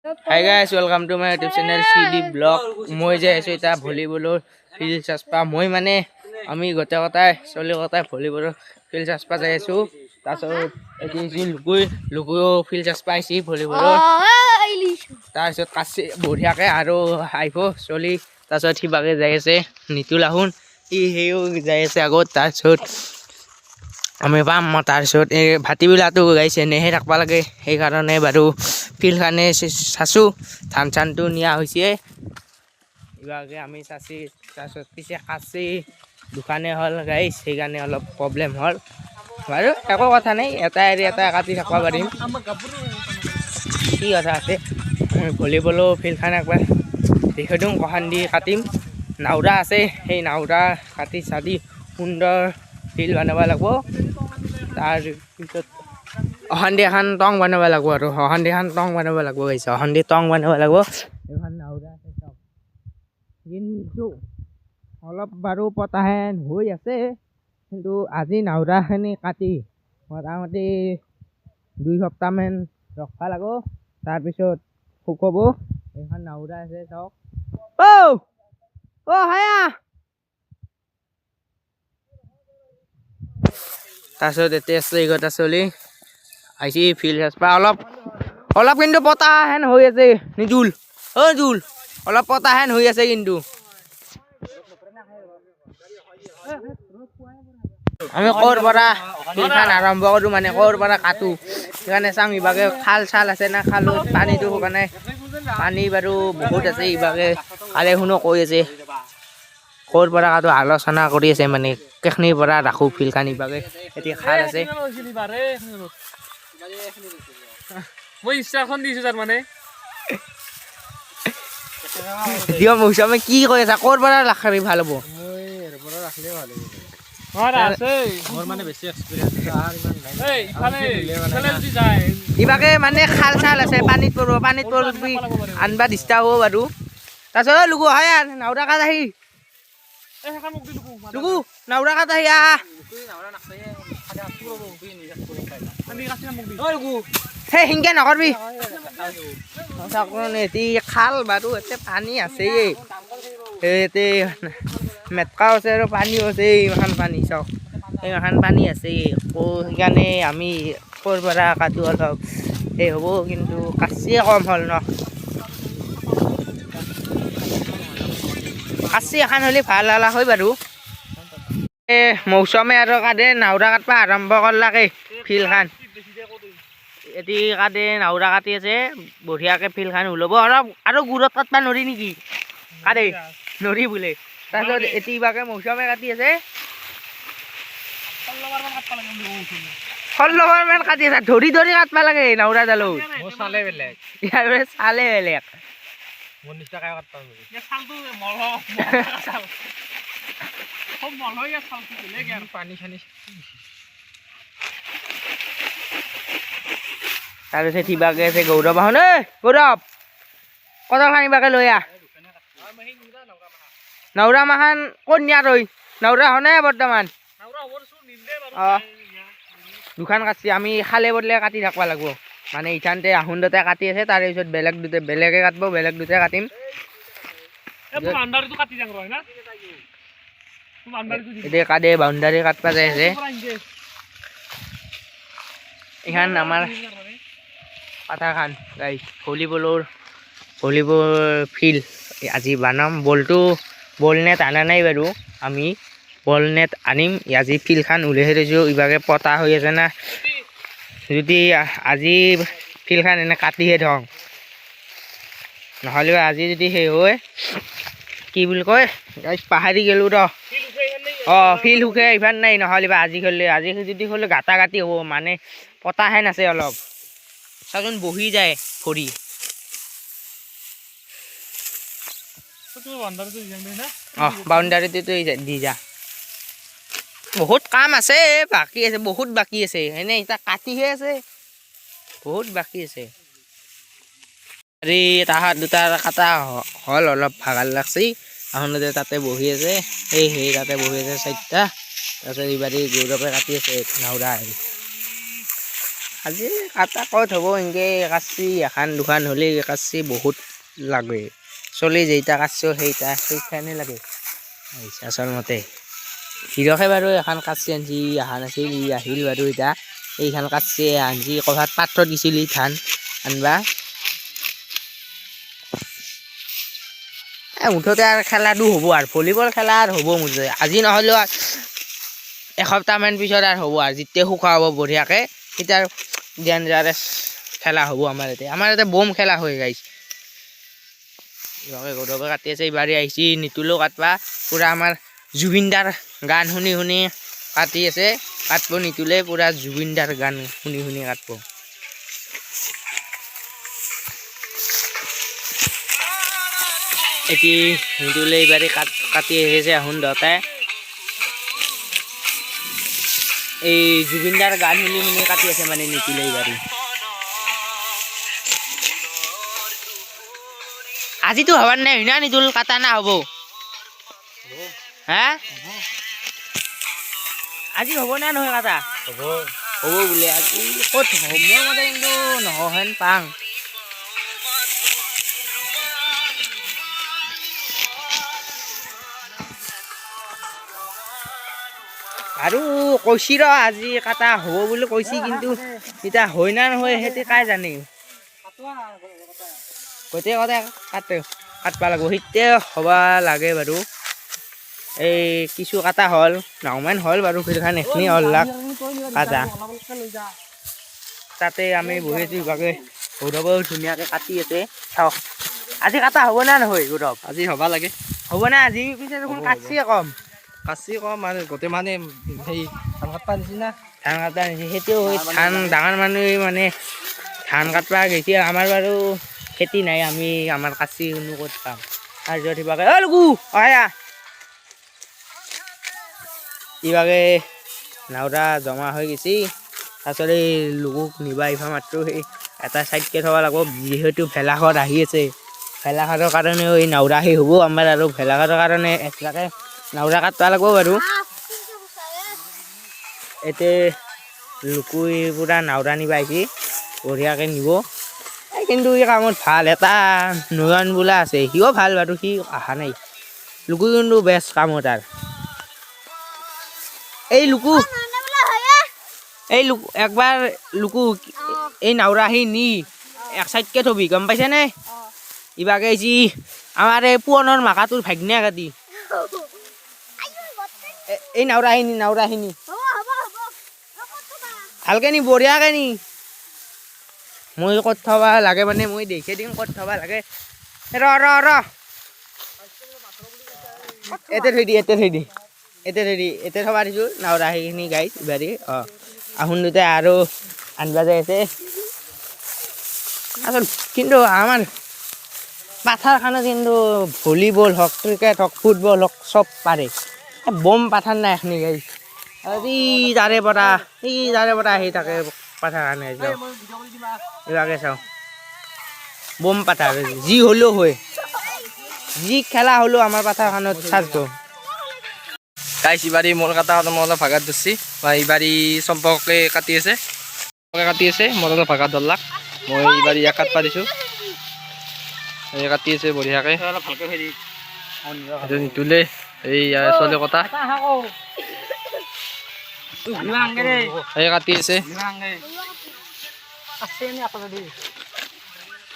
Hi guys, welcome to my YouTube channel CD Blog. মই যে আছো এটা ভলিবলৰ ফিল্ড চাস্পা মই মানে আমি গোটেই কথাই চলি কথাই ভলিবলৰ ফিল্ড চাস্পা যাই আছো তাৰপিছত এদিন লুকুই ফিল্ড চাস্পা আইছি ভলিবলৰ তাৰপিছত কাছে বঢ়িয়াকে আৰু আহিব চলি তাৰপিছত সিবাগে যাই আছে নিতুল আহুন সেও যাই আছে আগত তাৰপিছত আমি পাম তাৰপিছত এই ভাটিবিলাকটো গাইছে নেহে ৰাখবা লাগে সেইকাৰণে বাৰু ফিল্ডখানে চাচো ধান চানটো নিয়া হৈছে ইভাগে আমি চাচি তাৰপিছত পিছে কাচি দোকানে হ'ল গাইছ সেইকাৰণে অলপ প্ৰব্লেম হ'ল বাৰু একো কথা নাই এটা এৰি এটা কাটি থাকিব পাৰিম কি কথা আছে ভলিবলৰ ফিল্ডখন একবাৰ দেখি দিওঁ কহান দি কাটিম নাওৰা আছে সেই নাওৰা কাটি চাটি সুন্দৰ ফিল্ড বনাব লাগিব তাৰপিছত অহান্দি এখন টং বনাব লাগিব আৰু অহান্দি এখন টং বনাব লাগিব গৈছে অহান্দি টং বনাব লাগিব এখন নাওৰা আছে চব কিন্তু অলপ বাৰু পতাহেন হৈ আছে কিন্তু আজি নাওৰাখিনি কাটি মোটামুটি 2 সপ্তাহমান ৰখবা লাগিব তাৰপিছত শুকাব এখন নাওৰা আছে চাওক হায়া তাৰপিছত এতিয়া আছে এগটা চলি আহিছি ফিল্ড চাস্পা অলপ কিন্তু পতা হেন হৈ আছে নিজুল জুল অলপ পতা হেন হৈ আছে কিন্তু আমি ক'ৰ পৰা ফিল্ডখন আৰম্ভ কৰোঁ মানে ক'ৰ পৰা কাটো সেইকাৰণে চাওঁ ইভাগে খাল চাল আছে না খালত পানীটো কাৰণে পানী বাৰু বহুত আছে ইভাগে কালে শুনো কৈ আছে ক'ৰ পৰা কাটো আলোচনা কৰি আছে মানে কেখনিৰ পৰা ৰাখোঁ ফিল্ডখন ইভাগে এতিয়া খাল আছে মই ইচ্ছাখন দিছো তাৰ মানে দিয় মৌচুমে কি কৈ আছা ক'ৰ পৰা ৰাখি ভাল হ'ব মই এৰ পৰা ৰাখলে ভাল হ'ব আছে মোৰ মানে বেছি এক্সপেৰিয়েন্স আর ইমান নাই এই ইফালে যদি যায় ইভাগে মানে খাল চাল আছে পানীত পৰবি আনবা ডিষ্টাৰ্ব হ'ব বাৰু তাৰপিছত লুকু হয় নাওৰা কাট আহি লুকু নাওৰা কাট আহি সেই সিংকে নকৰবি এটি খাল বাৰু এতে পানী আছে এতে মেটকাও আছে আৰু পানীও আছে ইমান পানী চাওক ইমান পানী আছে সেইকাৰণে আমি ক'ৰ পৰা কাটো অলপ সেই হ'ব কিন্তু কাচিয়ে কম হ'ল ন কাচি এখন হ'লে ভাল হ'লা হয় বাৰু মৌচুমে আৰু কাদে নাওৰা কাটবা আৰম্ভ কৰলাকে ফিল্ডখন এটি কাদে নাওৰা কাটি আছে বঢ়িয়াকে ফিল্ডখন ওলাব অলপ আৰু দূৰত কাটবা নৰি নেকি কাদে নৰি বোলে তাৰপিছত এটি ইভাগে মৌচুমে কাটি আছে 16 মান কাটি আছে ধৰি কাটবা লাগে নাওৰা ডালত চালে বেলেগ ইয়াৰ চালে বেলেগ মোৰ নিচিনা কাই কাটবা নোৱাৰি ইয়া চালটো মল চাল খুব মল হয় ইয়া চালটো বেলেগ আৰু পানী খানি তাৰপিছত ইভাগে আছে গৌৰৱ আহন গৌৰৱ কদল খানিবাকে লৈ নাওৰা মাখান ক'ত নিয়া তই নাওৰা হনে বৰ্তমান দুখান কাটছি আমি খালে বদলে কাটি থাকবা লাগিব মানে ইথানতে আহুন দুটাই কাটি আছে তাৰে পিছত বেলেগে কাটব বেলেগ দুটাই কাটিম এতিয়া কাদে বাউণ্ডাৰী কাটবা যাই আছে এইখান আমাৰ পাথাৰখান গাইছ ভলিবল ফিল্ড আজি বানাম বল নেট আনা নাই বাৰু আমি বল নেট আনিম আজি ফিল্ডখন উলিয়াই থৈছোঁ ইভাগে পতা হৈ আছে না যদি আজি ফিল্ডখন এনে কাটিহে থওঁ নহ'লে আজি যদি সেই হয় কি বুলি কয় পাহাৰি গ'লোঁ ৰ ফিল্ড শুকে ইভান নাই নহ'লে আজি যদি হ'লে গাটা গাটি হ'ব মানে পতাহেন আছে অলপ চাচোন বহি যায় ভৰি বাউণ্ডাৰীটো দি যা বহুত কাম আছে বহুত বাকী আছে এনে এতিয়া কাটিহে আছে বহুত বাকী আছে আৰে তাহাঁত দুটা কাটা হ'ল অলপ ভাগাৰ লাগছি আহোঁতে তাতে বহি আছে সেই তাতে বহি আছে 4টা তাৰপিছত ইবাৰি গৌৰৱে কাটি আছে নাওৰা আজি কাটা ক'ত হ'ব এনেকৈ কাচি এখন দুখন হ'লে কাচি বহুত লাগে চলি যেইটা কাচছো সেইখানে লাগে আচলমতে হিৰকে বাৰু এখন কাচি আনছি অহা নাছিল ই আহিল বাৰু এতিয়া এইখন কাচি আনছি ক'ৰবাত পাত্ৰ দিছিল ধান আনবা মুঠতে আৰু খেলাটো হ'ব আৰু ভলীবল খেলা আৰু হ'ব মুঠতে আজি নহ'লেও এসপ্তাহমান পিছত আৰু হ'ব আৰু যেতিয়া শুকা হ'ব বঢ়িয়াকৈ তেতিয়া ডেঞ্জাৰাছ খেলা হ'ব আমাৰ ইয়াতে বম খেলা হৈ গাইছে গৌৰৱে কাটি আছে এইবাৰে আহিছে নিতুলো কাটবা পূৰা আমাৰ জুবিনদাৰ গান শুনি শুনি কাটি আছে কাটব নিতুলে পূৰা জুবিনদাৰ গান শুনি শুনি কাটব এটি নিতুলে এইবাৰে কাটি আহিছে আহোন দহটাই এই জুবিনদাৰ গান শুনি শুনি কাটি আছে মানে নিতুলে এইবাৰে আজিতো হবাৰ নাই হয় না নিতুল কাটা না হ'ব হা আজি হ'ব না নহয় কাটা হ'ব বোলে আজি ক'ত হ'ব মোৰ মতে কিন্তু নহহেন পাং আৰু কৈছি ৰ আজি কাটা হ'ব বুলি কৈছি কিন্তু এতিয়া হয় না নহয় সেইটো কাই জানে গোটেই কথা কাটবা লাগিব সেইতে হ'ব লাগে বাৰু এই কিছু কাটা হ'ল নাওমান হ'ল বাৰু ফিল্ডখন এখিনি হ'ল লাখ কাটা তাতে আমি বহিছোঁ ইভাগে গৌৰৱেও ধুনীয়াকৈ কাটি আছে চাওক আজি কাটা হ'ব না নহয় গৌৰৱ আজি হ'বা লাগে হ'ব না আজি পিছে দেখোন কাটছিয়ে কম মানে গোটেই মানে সেই ধান কাটবা নিচিনা ধান কাটা নিছে সেইটো ধান ডাঙৰ মানুহে মানে ধান কাটবা গৈছে আমাৰ বাৰু খেতি নাই আমি আমাৰ কাচি কোনো ক'ত পাম আৰু য'ত সিভাগে অ' লগু অহায়া ইভাগে নাওৰা জমা হৈ গৈছে তাৰপিছত এই লোকক নিবা আহিবা মাত্ৰ সেই এটা চাইডকৈ থ'ব লাগিব যিহেতু ভেলাঘৰ আহি আছে ভেলাঘৰৰ কাৰণেও এই নাওৰা সেই হ'ব আমাৰ আৰু ভেলাঘৰৰ কাৰণে এক্সট্ৰাকৈ নাওৰা কাটবা লাগিব বাৰু এতিয়া লুকুই পূৰা নাওৰা নিবা আহিছে বঢ়িয়াকৈ নিব কিন্তু এই কামত ভাল এটা নয়ন বোলা আছে সিও ভাল বাৰু সি অহা নাই লুকুই কিন্তু বেষ্ট কামত আৰু এই লুকু একবাৰ লুকু এই নাওৰা আহি নি এক চাইডকৈ থবি গম পাইছেনে ইভাগে আহিছি আমাৰ এই পুৱনৰ মাকাটোৰ ভাগ্নে কাটি এই নাওৰা আহি নি ভালকৈ নি বঢ়িয়াকৈ নি মই ক'ত থবা লাগে মানে মই দেখি দিম ক'ত থবা লাগে ৰ এতে থৈ দি এতে থবা দিছোঁ নাওৰা সেইখিনি গাইছ ইবাৰি আহোন দুটাই আৰু আনবা যাই আছে আচল কিন্তু আমাৰ পাথাৰখানত কিন্তু ভলীবল হওক ক্ৰিকেট হওক ফুটবল হওক চব পাৰে বম পাথাৰ নাই এখনি গাইছ এই তাৰে পৰা আহি থাকে পাথাৰখানে চাওঁ এইভাগে চাওঁ বম পাথাৰ যি হ'লেও হয় যি খেলা হ'লেও আমাৰ পাথাৰখানত চাৰ্জ গাইছ ইবাৰি মোৰ কাটা মই অলপ ভাগাত ধৰছি বা ইবাৰি চম্পকে কাটি আছে মোৰ অলপ ভাগাত ধৰলাক মই ইবাৰি ইয়াক কাটবা দিছোঁ এই কাটি আছে বঢ়িয়াকৈ এইটো নিতুলে এই ছোৱালী কটা এই কাটি আছে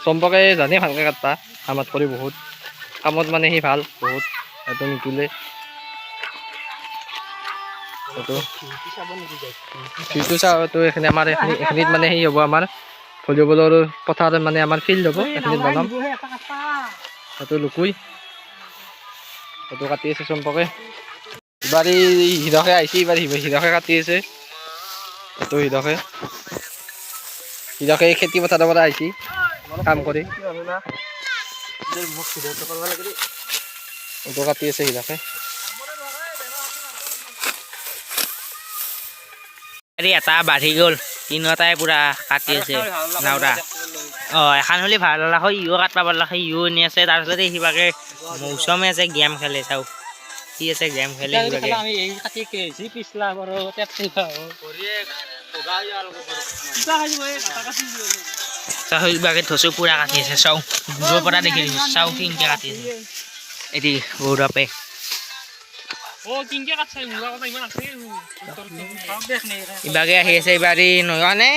চম্পকে জানে ভালকৈ কাটবা আমাত কৰি বহুত কামত মানে সি ভাল বহুত এইটো নিতুলে ফিল্ডটো চাওঁতো এইখিনি আমাৰ এইখিনিত মানে সেই হ'ব আমাৰ ভলীবলৰ পথাৰ মানে আমাৰ ফিল্ড হ'ব এইখিনিত বনাম সেইটো লুকুই সেইটো কাটি আছে চম্পকে এইবাৰ হিৰকে আহিছে এইবাৰ হিৰকে কাটি আছে এইটো হিৰকে খেতি পথাৰৰ পৰা আহিছে কাম কৰি এইটো কাটি আছে হিৰকে এটা বাঢ়ি গ'ল তিনিওটাই পূৰা কাটি আছে নাওৰা এখন হ'লে ভাল হ'লা হয় ইও কাটবা পাৰলা হয় ইও নি আছে তাৰপিছত সিভাগে মৌচুমে আছে গেম খেলে চাওক সি আছে গেম খেলে সিভাগে চাহু ইবাগে থৈছোঁ পুৰা কাটি আছে চাওঁ দূৰৰ পৰা দেখি দিছোঁ চাওঁ কিনকে কাটি আছে এটি গৌৰৱে ইবাগে আহি আছে এইবাৰ এই নয়নে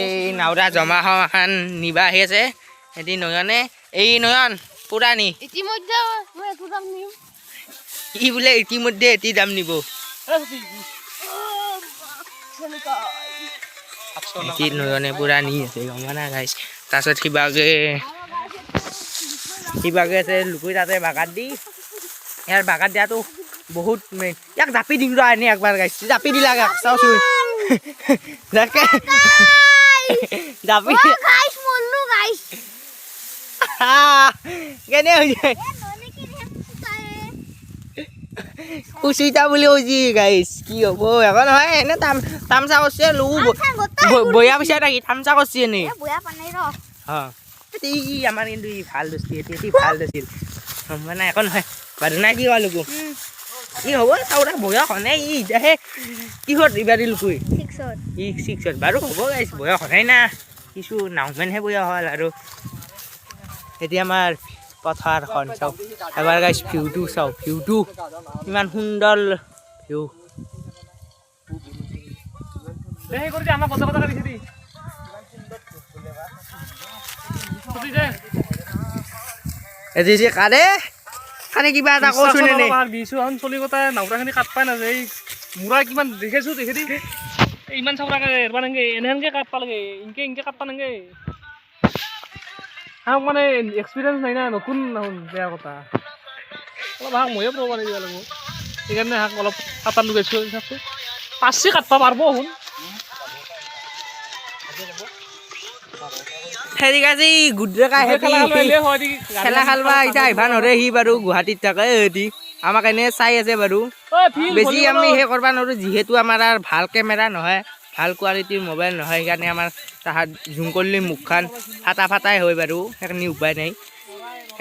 এই নাওৰা জমা হোৱা এখন নিবা আহি আছে এটি নয়নে এই নয়ন পুৰা নি ইতিমধ্যে মই একো দাম নিম ই বোলে ইতিমধ্যে এটি দাম নিব এটি নয়নে পুৰা নি আছে গম না গাইছ তাৰপিছত সিবাগে আছে লুকুই তাতে বাগাত দি ইয়াৰ বাগাত দিয়াটো বহুত মেইন ইয়াক জাপি দিম ৰ আনি একবাৰ গাইছ জাপি দিলা চাওঁচোন জাপি গাইস মল্লু গাইস কেনে হৈছে খুচিতা বুলি কৈছি গাইছ কি হ'ব একো নহয় এনে তামচা কৰিছে বয়া পইচা থাকি তামচা কৰিছে এনে বয়া পানাই ৰ আমাৰ কিন্তু ভাল দোষী এটি ভাল দছিল মানে একো নহয় বাৰু নাই কি কোৱা লোকো কি হ'ব চাউৰা বয়স হনাই ই ইতাহে কিহত ইবাৰি লুকুই ই 6ত বাৰু হ'ব গাইছ বয়স হনাই না কিছু নাওমেনহে বয়স হ'ল আৰু এতিয়া আমাৰ পথাৰখন চাওঁ এবাৰ গাইছ ভিউটো চাওঁ ভিউটো ইমান সুন্দৰ ভিউ এদি যে কাৰে খানে কিবা এটা কৈছো নে দিছো এখন চলি কথা নাওৰাখিনি কাট পাই নাযায় এই মুৰা কিমান দেখিছো দেখি দি ইমান চাবৰাকে এৰবা নাংগে এনেহেনকে কাটবা লাগে ইনকে কাটবা নাংগে হাক মানে এক্সপিৰিয়েঞ্চ নাই না নতুন বেয়া কথা অলপ হাক ময়ে প্ৰব দিব লাগিব সেইকাৰণে হাক অলপ কাটাৰ লগাইছোঁ হিচাপটো পাঁচি কাটবা পাৰব শুন হেৰি কাজি গুড্ৰেকা খেলা খেলবা এতিয়া আহিবা নৰে সি বাৰু গুৱাহাটীত থাকে সিহঁতি আমাক এনে চাই আছে বাৰু বেছি আমি সেই কৰবা নোৱাৰো যিহেতু আমাৰ আৰু ভাল কেমেৰা নহয় ভাল কোৱালিটিৰ মোবাইল নহয় সেইকাৰণে আমাৰ তাহাঁত জুম কৰিলে মুখখন ফাটাই হয় বাৰু সেইকাৰণে উপায় নাই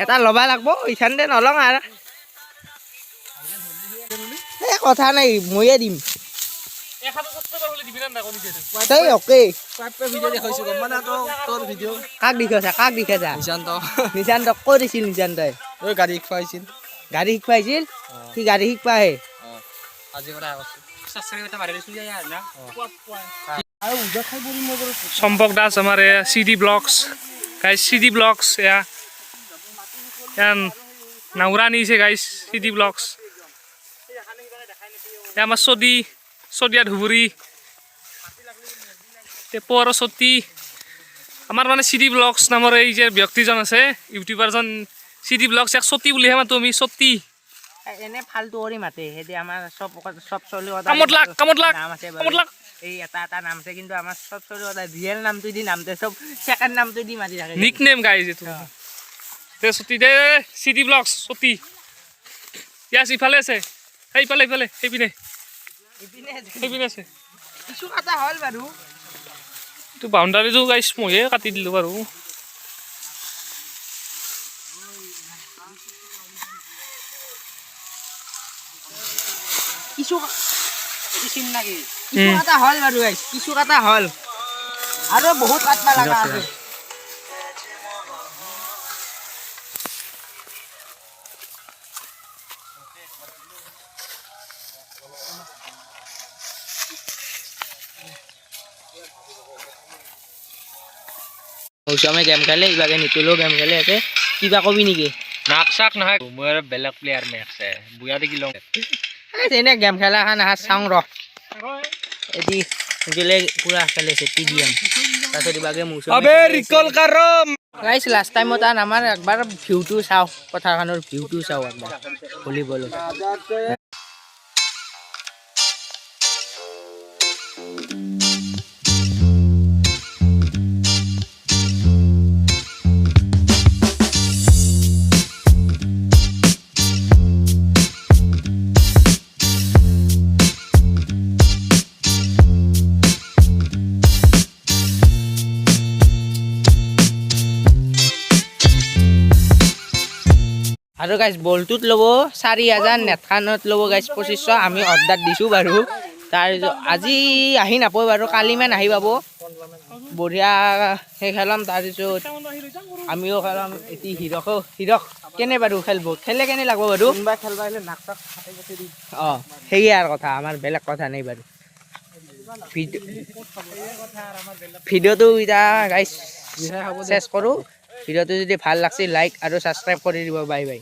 এটা ল'বা লাগব ইখানতে নলওঁ আৰু এই কথা নাই ময়ে দিম অকে কাক দেখাইছা নিশান্ত ক'ত দিছিল নিশান্তই গাড়ী খুৱাইছিল গাড়ী শিকোৱাইছিল সি গাড়ী শিকোৱাহে চম্পক দাস আমাৰ CD ব্লগছ গাইছ CD ব্লগছ এয়া নাওৰা নিছে গাইছ CD ব্লগছ এয়া আমাৰ চদিয়া ধুবুৰী টেপো আৰু চতি আমাৰ মানে CD ব্লগছ নামৰ এই যে ব্যক্তিজন আছে ইউটিউবাৰজন CD ব্লগছ এক চতি বুলিহে মাতো আমি চতি এনে ফালতু কৰি মাতে হেদি আমাৰ সব চলি কামত লাগ এই এটা নাম আছে কিন্তু আমাৰ সব চলি ৰিয়েল নামটো দি নামতে সব সেকেন্ড নামটো দি মাতি থাকে নিকনেম গাইজ এইটো তে চতি দে CD ব্লগছ চতি ইয়াছ ইফালে আছে এইফালে সেইপিনে আছে কিছু কাটা হ'ল বাৰু এইটো বাউণ্ডাৰীটো গাইছ ময়ে কাটি দিলোঁ বাৰু কিছু কাটা হ'ল বাৰু গাইছ কিছু কাটা হ'ল আৰু বহুত কাটবা লগা আছে মৌচুমে গেম খেলে ইবাগে নিতুলো গেম খেলে আছে কিবা কবি নেকি নাক চাক নহয় মোৰ বেলেগ প্লেয়াৰ মেক্সে বুয়া দেখি লওঁ এনে গেম খেলা খান আহা চাওঁ ৰ এটি গেলে পুৰা খেলেছে TDM তাৰপিছত ইবাগে মৌচুমে আবে ৰিকল কৰম গাইছ লাষ্ট টাইমত আমাৰ একবাৰ ভিউটো চাওঁ পথাৰখনৰ ভিউটো চাওঁ একবাৰ ভলীবলৰ আৰু গাইছ বলটোত ল'ব 4000 নেটখানত ল'ব গাইছ 2500 আমি অৰ্ডাৰ দিছোঁ বাৰু আজি আহি নাপায় বাৰু কালিমান আহি পাব বঢ়িয়া সেই খেলাম তাৰপিছত আমিও খেলাম এটি হিৰক কেনে বাৰু খেলব খেলে কেনে লাগব বাৰু অঁ সেয়ে আৰু কথা আমাৰ বেলেগ কথা নাই বাৰু ভিডিঅ'টো এতিয়া গাইজ চেছ কৰোঁ ভিডিঅ'টো যদি ভাল লাগছে লাইক আৰু ছাবস্ক্ৰাইব কৰি দিব বাই বাই